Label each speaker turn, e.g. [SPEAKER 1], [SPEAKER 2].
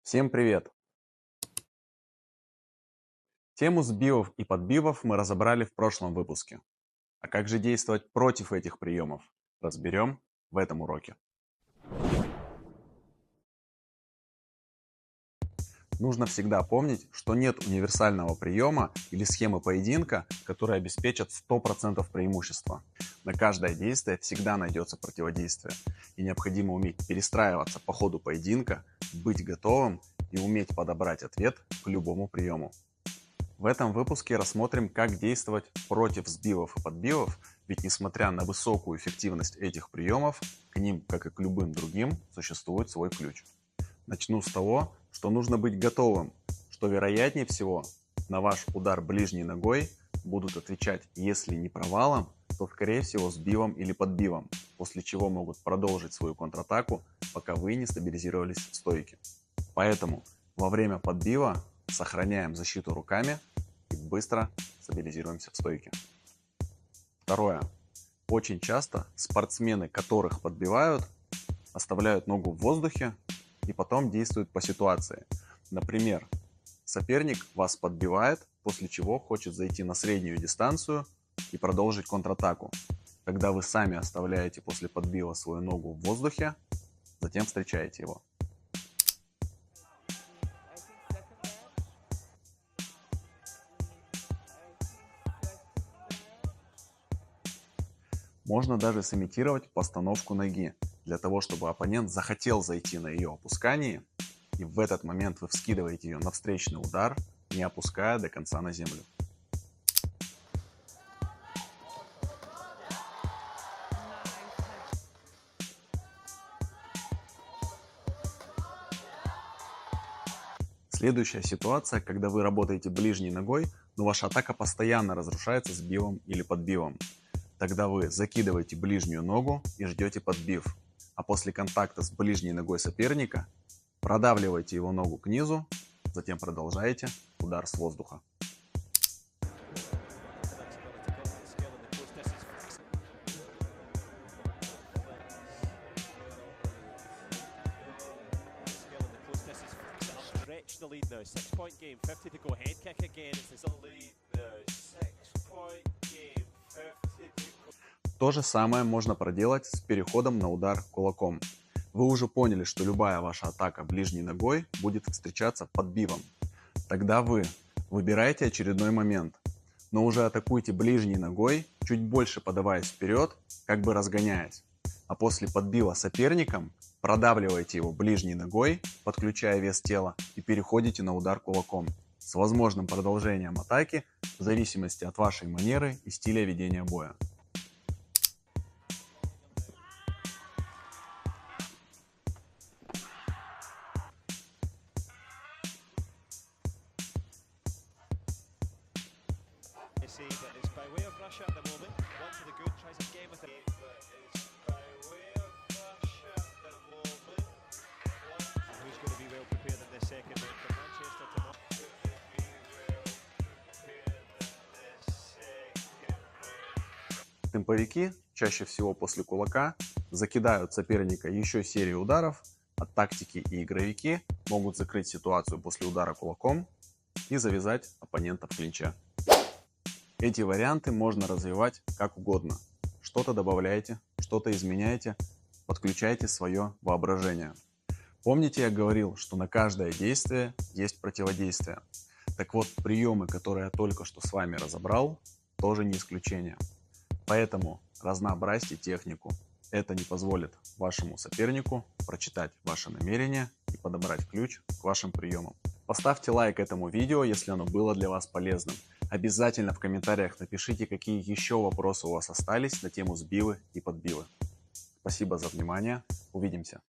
[SPEAKER 1] Всем привет! Тему сбивов и подбивов мы разобрали в прошлом выпуске. А как же действовать против этих приемов? Разберем в этом уроке. Нужно всегда помнить, что нет универсального приема или схемы поединка, которые обеспечат 100% преимущества. На каждое действие всегда найдется противодействие, и необходимо уметь перестраиваться по ходу поединка, быть готовым и уметь подобрать ответ к любому приему. В этом выпуске рассмотрим, как действовать против сбивов и подбивов, ведь несмотря на высокую эффективность этих приемов, к ним, как и к любым другим, существует свой ключ. Начну с того, что нужно быть готовым, что вероятнее всего на ваш удар ближней ногой будут отвечать, если не провалом, то скорее всего сбивом или подбивом, после чего могут продолжить свою контратаку, пока вы не стабилизировались в стойке. Поэтому во время подбива сохраняем защиту руками и быстро стабилизируемся в стойке. Второе. Очень часто спортсмены, которых подбивают, оставляют ногу в воздухе и потом действуют по ситуации. Например, соперник вас подбивает, после чего хочет зайти на среднюю дистанцию и продолжить контратаку. Тогда вы сами оставляете после подбива свою ногу в воздухе, затем встречаете его. Можно даже сымитировать постановку ноги, для того, чтобы оппонент захотел зайти на ее опускании, и в этот момент вы вскидываете ее на встречный удар, не опуская до конца на землю. Следующая ситуация, когда вы работаете ближней ногой, но ваша атака постоянно разрушается сбивом или подбивом. Тогда вы закидываете ближнюю ногу и ждете подбив, а после контакта с ближней ногой соперника продавливаете его ногу к низу, затем продолжаете удар с воздуха.
[SPEAKER 2] The lead now, 6-point game, 50 to go, head kick again, it's the lead now, 6-point game, 50 to go.
[SPEAKER 1] То же самое можно проделать с переходом на удар кулаком. Вы уже поняли, что любая ваша атака ближней ногой будет встречаться подбивом. Тогда вы выбираете очередной момент, но уже атакуйте ближней ногой, чуть больше подаваясь вперед, как бы разгоняясь. А после подбива соперником продавливаете его ближней ногой, подключая вес тела, и переходите на удар кулаком с возможным продолжением атаки в зависимости от вашей манеры и стиля ведения боя.
[SPEAKER 2] You see that it's by way of Russia at the moment, one to the good, tries again with it. Who's going to be well prepared in this second round for Manchester tomorrow?
[SPEAKER 1] Темповики чаще всего после кулака закидают соперника еще серией ударов, а тактики и игровики могут закрыть ситуацию после удара кулаком и завязать оппонента в клинче. Эти варианты можно развивать как угодно. Что-то добавляете, что-то изменяете, подключайте свое воображение. Помните, я говорил, что на каждое действие есть противодействие. Так вот, приемы, которые я только что с вами разобрал, тоже не исключение. Поэтому разнообразьте технику. Это не позволит вашему сопернику прочитать ваши намерения и подобрать ключ к вашим приемам. Поставьте лайк этому видео, если оно было для вас полезным. Обязательно в комментариях напишите, какие еще вопросы у вас остались на тему сбивы и подбивы. Спасибо за внимание. Увидимся.